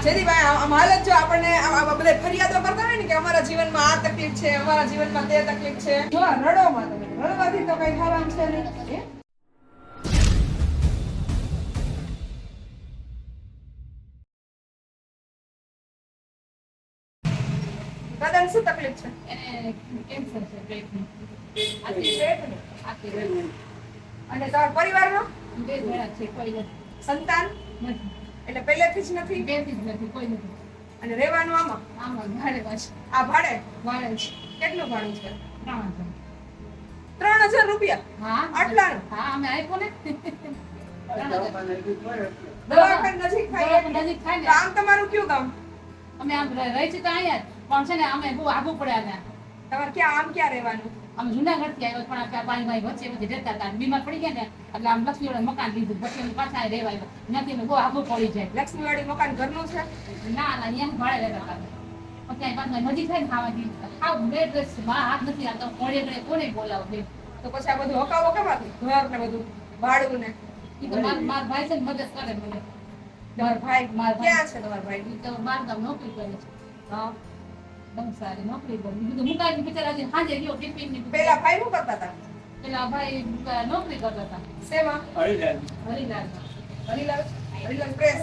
જેથી ભાઈ આમ હાલત જો આપણને બધા ફરિયાદો કરતા હોય ને કે અમારા જીવનમાં આ તકલીફ છે, અમારા જીવનમાં તે તકલીફ છે, જો રડોમાં તમે રડવાથી તો કઈ થવાનું છે નહીં. દાદાને શું તકલીફ છે? એને કેન્સર છે પેટનું. આખી પેટનું. અને તમારા પરિવારમાં બે જણા છે, કોઈ નથી. સંતાન નથી. એટલે પહેલેથી જ નથી. બેથી જ નથી, કોઈ નથી. અને રહેવાનું આમાં આમાં ભાડે પાછું. આ ભાડે ભાડે છે. કેટલું ભાડું છે? 3,000. 3,000 રૂપિયા. હા આટલાનું? હા, અમે આપ્યો ને. 3,000. દવાખાને નજીક થાય દવાખાને નજીક થાય ને. તો આમ તમારું કયું ગામ? અમે આમ રહી છીએ તો અહીંયા જ. પણ છે ને અમે બહુ આગું પડ્યા હતા. તમારે ક્યાં આમ ક્યાં રહેવાનું? અમે જુનાગઢ થી આવ્યો પણ આ પાણી વચ્ચે વચ્ચે રહેતા હતા. બીમાર પડી ગયા ને એટલે આમ લક્ષ્મીવાળા મકાન લીધું. પછી અમે પાછા અહીં રહેવા આવ્યા. ત્યાંથી અમે બહુ આગું પડી જાય. લક્ષ્મીવાડી મકાન ઘરનું છે? ના ના, અહીંયા ભાડે રહેતા હતા. પછી પાછા નજીક થાય ને ખાવાની ખાવ બે ડ્રેસ માં હાથ નથી આવતો. કોળે ગળે કોને બોલાવો બે. તો પછી આ બધું હકાવો કેમાંથી? ઘર ને બધું ભાડું ને ઈ તો માર ભાઈ છે ને મદદ કરે મને. તમારા ભાઈ મારા ક્યાં છે? તમારા ભાઈ ઈ તો બાર ગામ નોકરી કરે છે. હા. બહુ સારી નોકરી કરે. બીજું મુકાઈ બિચારા હજી સાંજે ગયો ટિફિન ની. પેલા ભાઈ શું કરતા હતા? પેલા ભાઈ નોકરી કરતા હતા શેમાં? હરિલાલ. હરિલાલ પ્રેસ.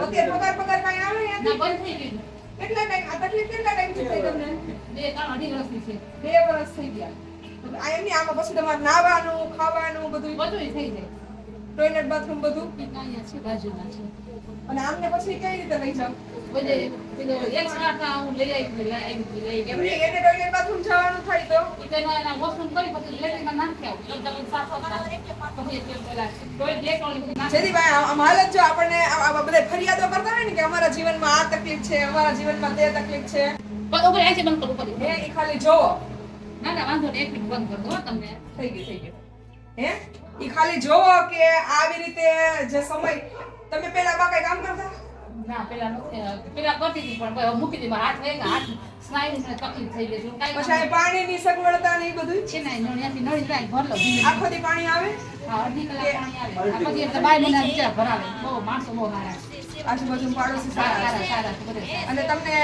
અત્યારે પગાર કઈ આવે ના ત્યાંથી? બંધ થઈ ગયું. કેટલા ટાઈમ આ તકલીફ કેટલા ટાઈમ થી થઈ તમને? 2-3 વર્ષની છે. 2 વર્ષ થઈ ગયા. આ એમની આમાં પછી તમારે નાવાનું ખાવાનું બધું બધું થઈ જાય. ટોયલેટ બાથરૂમ બધું અહીંયા છે બાજુમાં છે. અને આમને પછી કઈ રીતે લઈ જાવ? બધે પેલો એક સાટા હું લઈ આવી એમની એને ટોયલેટ બાથરૂમ જવાનું થાય તો એના વોશરૂમ કરી પછી લેટ્રિનમાં નાખી આવું. તો તમે સાફ કરો પછી તે પેલા ટોયલેટ જે ટોયલેટ નાખી. જેથી ભાઈ આમ હાલત જો આપણને બધા ફરિયાદો કરતા હોય ને કે અમારા જીવનમાં આ તકલીફ છે, અમારા જીવનમાં તે તકલીફ છે, પણ ઉપર આંચે બંધ કરવું પડે. એ ખાલી જોવો. ના ના વાંધો નહીં, એક મિનિટ બંધ કરી દો હો તમને. થઈ ગયું. હે ઈ ખાલી જોવો કે આવી રીતે જે સમય તમે પેલા બા કઈ કામ કરતા? ના પેલા કરતી હતી પણ હવે મૂકી દીધી. મારા હાથ થઈ ગયા. હાથ સ્નાયુને તકલીફ થઈ ગઈ છે. હું પછી કાંઈ આ પાણીની સગવડતા ને એ બધું છે ને નળિયાથી નળી જાય ભર લો. આખો દી પાણી આવે? હા, અડધી કલાક પાણી આવે. આ પછી એટલે બાય મહિના બિચારા ભરાવે. બહુ માણસો બહુ સારા. આજુબાજુ પાડોશી સારા છે. સારા બધે. અને તમને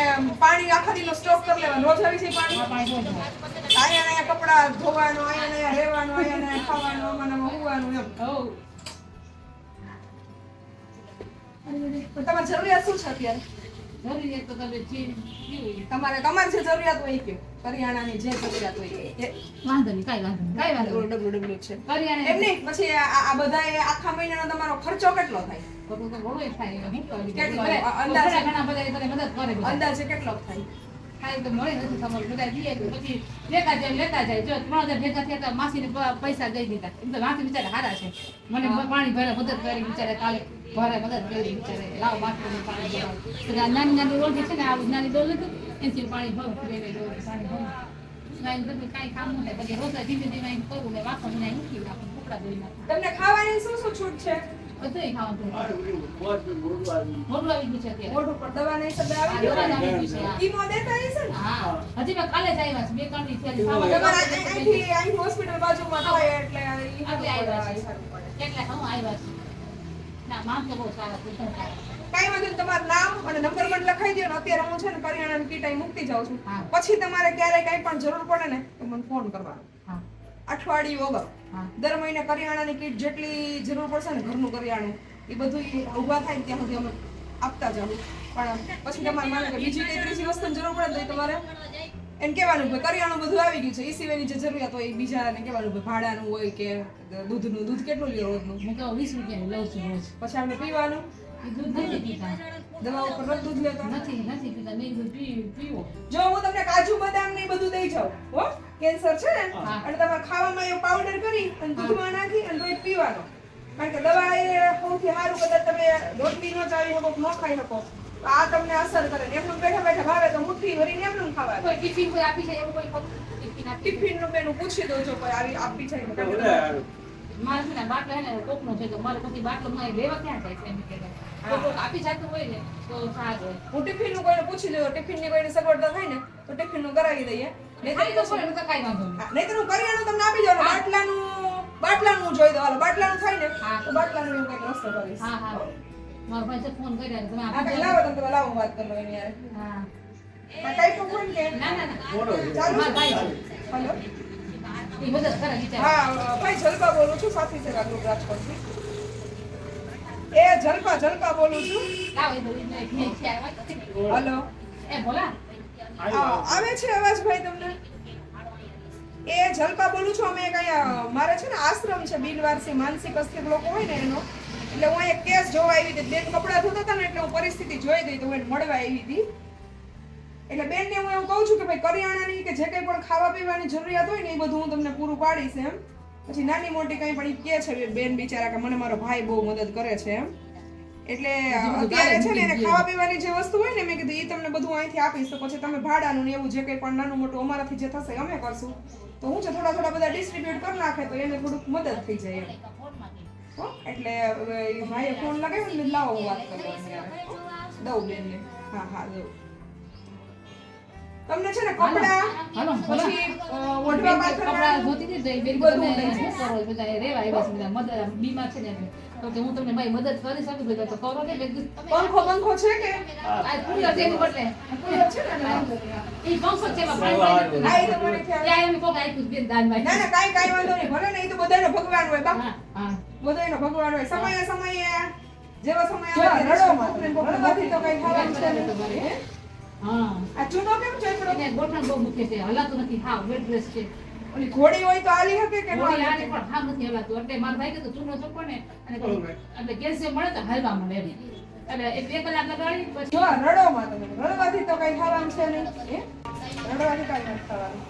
પાણી આખા દીનો સ્ટોક કરી લેવાનો. રોજ આવી છે પાણી? આ પાણી બહુ જ હોય. અહીંયા કપડા ધોવાનું, અહીંયા રહેવાનું, અહીંયા ખાવાનું, આમાં હોવાનું એમ. હઉ. તો તમારી જરૂરિયાત શું છે અત્યારે? જરૂરિયાત તો તમે જે પીવું. તમારે જે જરૂરિયાત હોય એ કયો. કરિયાણાની જે જરૂરિયાત હોય એ વાંધો નહીં, કાંઈ વાંધો નહીં, કાંઈ વાંધો નહીં. ડબલું છે. કરિયાણે એમ નહીં, પછી આ બધા આખા મહિનાનો તમારો ખર્ચો કેટલો થાય? તો ઘણું થાય. શું કરવી? કેટલો? અંદાજે અંદાજે ઘણા બધા મને મદદ કરે બધા. અંદાજે કેટલો થાય? ખાઈ તો મળે નથી ખબર. બધા દઈએ પછી લેતા જાય. જો 3,000 ભેગા થયા તો માસીને પૈસા દઈ દીધા. એમ તો માસી બિચારા સારા છે. મને પાણી ભરે મદદ કરી બિચારે. કાલે ભરે મદદ કરી બિચારે. લાવ માથું પાણી ભરાવ. બધા નાની ડોલ છે ને, આ નાની ડોલ હતું એનાથી પાણી ભરું. પાણી ભરું. કાંઈ કામ ન થાય. પછી રોજ ધીમે ધીમે કરવું ને વાસણ ને મૂકી નાખું. કપડા ધોઈ નાખું. તમને ખાવાની શું છૂટ છે? બધું ખાવાનું. મોટું આવી ગયું છે અત્યારે. મોઢું પર દવા નહીં સદા આ આવી દવા ગઈ? આવી ગયું છે. હા. કીમો દેતા હશે ને? હા, હજી મેં કાલે જ આવ્યા છે. 2-3 દી થયા છે. તમારા અહીંથી હોસ્પિટલ બાજુમાં થાય એટલે ઈ આપણે આવ્યા છે. સારું પડે. એટલે હું આવ્યા છું. ના, માણસો બહુ સારા છે. કાંઈ વાંધો નહીં, તમારું નામ અને નંબર મને લખાઈ દો ને. અત્યારે હું છે ને કરિયાણાની કીટ અહીં મૂકતી જાઉં છું. હા. પછી તમારે ક્યારેય કાંઈ પણ જરૂર પડે ને તો મને ફોન કરવાનો. હા. અઠવાડિયું અગાઉ હા. દર મહિને કરિયાણાની કીટ જેટલી જરૂર પડશે ને ઘરનું કરિયાણું એ બધું ઊભા થાય ને ત્યાં સુધી અમે આપતા જાઉં. પણ પછી તમારે માનો કે બીજી કઈ ત્રીજી વસ્તુની જરૂર પડે તો તમારે એને કહેવાનું કે કરિયાણું બધું આવી ગયું છે. એ સિવાયની જે જરૂરિયાત હોય એ બીજાને કહેવાનું કે ભાડાનું હોય કે દૂધ કેટલું લ્યો રોજનું. હું તો 20 રૂપિયાનું લઉં છું રોજ. પછી આપણે પીવાનું એ દૂધ નથી પીતા. દવા ઉપર રોજ દૂધ લેતા નથી પીતા. મેં દૂધ પીવો. જો હું તમને કાજુ બદામ ને એ બધું દઈ જાઉં હો. કેન્સર છે ને હા. અને તમારે ખાવામાં એ પાવડર કરી અને દૂધમાં નાખી અને રોજ પીવાનો. કારણ કે દવા એ સૌથી સારું. કદાચ તમે રોટલી ન ચાવી શકો ન ખાઈ શકો તો આ તમને અસર કરે. એમનું બેઠા ભાવે તો મુઠ્ઠી ભરીને એમનું ખાવાનું. કોઈ ટિફિન કોઈ આપી છે એવું કોઈ ખબર? ટિફિન આપી. ટિફિન નું મેનુ પૂછી દો જો કોઈ આવી આપી છે તો. મારે છે ને બાટલો હે ને કોકનો છે તો મારે પછી બાટલો માં લેવા ક્યાં જાય છે એમ કે કોક આપી જતું હોય ને તો સારું હોય. હું ટિફિન નું કોઈને પૂછી લઉં. ટિફિન ની કોઈને સગવડતા થાય ને તો ટિફિન નું કરાવી દઈએ. ખાલી તો પડે તો કાંઈ વાંધો નહીં. નહીતર હું કરિયાણું તમને આપી જાઉં. બાટલાનું જોઈ દો. હાલો બાટલાનું થાય ને હા. તો બાટલાનું એવું કંઈક રસ્તો કરીશ. હા. મારો ભાઈ તો ફોન કર્યા તમે હા કઈ આપી લાવો તમે લાવો હું વાત કરી લો એની યાર હા કઈ તો ફોન કે ના ના ના ચાલુ મારો ભાઈ છે. હેલો એ મદદ કરે બિચારા. હા ભાઈ જલપા બોલું છું સાથી સેવા ગ્રુપ રાજકોટથી એ જલપા બોલું છું લાવો એ બધું મેં છે આવ્યા. હેલો એ બોલા આવે છે અવાજ ભાઈ તમને એ જલપા બોલું છું અમે કઈ મારે છે ને આશ્રમ છે બિનવારસી માનસિક અસ્થિર લોકો હોય ને એનો એટલે હું એક કેસ જોવા આવી હતી બેન કપડા ધોતા હતા ને એટલે હું પરિસ્થિતિ જોઈ ગઈ તો હું એને મળવા આવી હતી એટલે બેનને હું એવું કહું છું કે ભાઈ કરિયાણાની કે જે કંઈ પણ ખાવા પીવાની જરૂરિયાત હોય ને એ બધું હું તમને પૂરું પાડીશ એમ પછી નાની મોટી કંઈ પણ ઈ કહે છે બેન બિચારા કે મને મારો ભાઈ બહુ મદદ કરે છે એમ એટલે અત્યારે છે ને એને ખાવા પીવાની જે વસ્તુ હોય ને મેં કીધું એ તમને બધું અહીંથી આપીશ તો પછી તમે ભાડાનું ને એવું જે કંઈ પણ નાનું મોટું અમારાથી જે થશે અમે કરશું તો હું છે થોડા બધા ડિસ્ટ્રીબ્યુટ કરી નાખે તો એને થોડુંક મદદ થઈ જાય એમ હો એટલે હવે ઈ ભાઈએ ફોન લગાવ્યો ને લાવો હું વાત કરવા દઉં બેનને હા દઉં તમને છે ને કપડા હાલો પછી ઓઢવા પાથરવા કપડા ધોતી હતી તો એ બેન બધું તમે લઈ શું કરો બધા રેવા આવ્યા છે બધા મદદ બીમાર છે ને એટલે. તો કે હું તમને ભાઈ મદદ કરી શકું બધા તો કરો ને બેન. પંખો છે કે આ કુલર છે એની બદલે કુલર છે ને ઈ પંખો છે એમાં પાણી આ નાખી ઈ તમારે ખ્યાલ ત્યાં એમ કોક આપ્યું બેન દાનભાઈ. ના કાઈ વાંધો નહીં ભલે ને ઈ તો બધાનો ભગવાન હોય બાપ હા હા બધાનો ભગવાન હોય સમયે જેવા સમય આવે રડવાથી તો કઈ થવાનું છે નહીં. હા આ ચૂનો કેમ છે થોડો એને ગોઠણ બહુ દુખે છે હલાતું નથી હાવ બેડ રેસ્ટ છે. ઓલી ઘોડી હોય તો આલી શકે કે ન ગોળી આને આલી પણ હાવ નથી હલાતું એટલે મારા ભાઈ કીધું ચૂનો ચોખ્ખો ને અને એટલે કેલ્શિયમ મળે તો હાલવા મળે એમ. એટલે એ 2 કલાક લગાડી પછી જો રડોમાં તમે રડવાથી તો કઈ થવાનું છે નહીં હે રડવાથી કઈ નથી થવાનું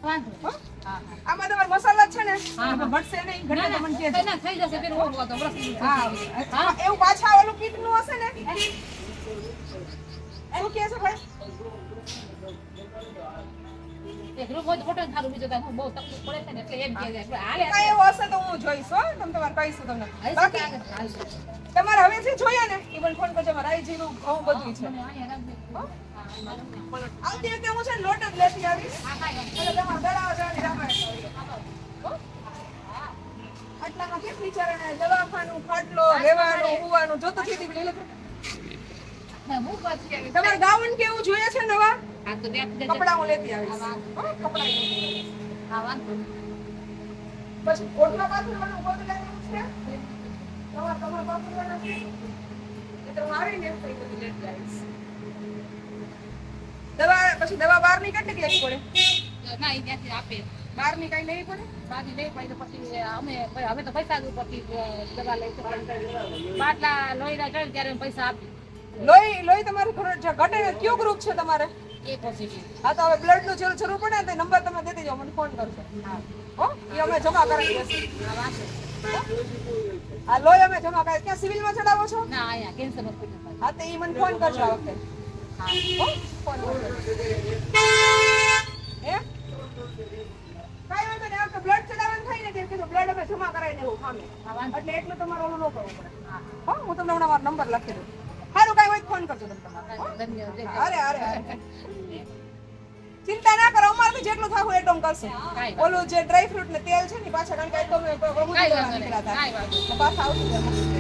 વાંધો હો? હા આમાં તમારે મસાલા છે ને હા. તો ભટશે નહીં ના ઘણા ના મને કહેજો. ના થઈ જશે પેલું ઓળખો તો બસ હા એવું પાછા ઓલું કીટ નું હશે ને શું કહે છે ભાઈ એક રૂમ હોય તો હોટલ સારું બીજું કાંઈ બહુ તકલીફ પડે છે ને એટલે એમ કે છે હાલે કઈ એવું હશે તો હું જોઈશ હો તમે તમારે કહીશું તમને બાકી હાલશે તમારે હવેથી જોઈએ ને એ મને ફોન કરજો મારે રાઈ જીરું ઘઉં બધું છે હો? આવતી વખતે હું છે ને લોટ જ લેતી આવીશ એટલે તમારે દળાવા જવાની રામાયણ કરી. હો? આટલામાં કેમ બિચારાને દવાખાનું ખાટલો રહેવાનું હુવાનું જોતું થઈ ગયું તમારે ગાઉન કેવું જોઈએ છે નવા કપડા હું લેતી આવીશ હો? કપડા પછી ઓઢવા પાથરવાનું બધું લેવાનું છે તમારે પાથરવાના છે એ તો હું આવીને એમ થઈ બધું લેતી આવીશ દવા બહારની કેટલી લેવી પડે ના એ ત્યાંથી આપે બહારની કઈ લેવી પડે બાકી નહીં પડે તો પછી અમે તો પૈસા ઉપરથી દવા લઈ બાટલા લોહીના ચડે ત્યારે અમે પૈસા આપી લોહી તમારું ઘટે ને કયું ગ્રુપ છે તમારે એ પોઝિટિવ હા તો હવે બ્લડ નું જરૂર પડે ને તો નંબર તમે દે દેજો મને ફોન કરજો હો એ અમે જમા કરાવી દેશું આ લોહી અમે જમા કરાવી ક્યાં સિવિલમાં ચડાવો છો ના અહીંયા કેન્સર હોસ્પિટલ હા તો એ મને ફોન કરજો આ વખતે હો ફોન કરજો હે કાઈ વાંધો નહીં આ વખતે બ્લડ ચડાવવાનું થાય ને તે કીધું બ્લડ અમે જમા કરાવી દેવું સામે એટલે એટલું તમારે ઓલું ન કરવું પડે હો હું તમને હમણાં મારો નંબર લખી દઉં સારું કાંઈ હોય તો ફોન કરજો તમે તમારે હો? અરે ચિંતા ના કરો અમારે બી જેટલું થાવું એટલું કરશું ઓલું જે ડ્રાય ફ્રૂટ ને તેલ છે ને પાછા કારણ કે પાછા આવશે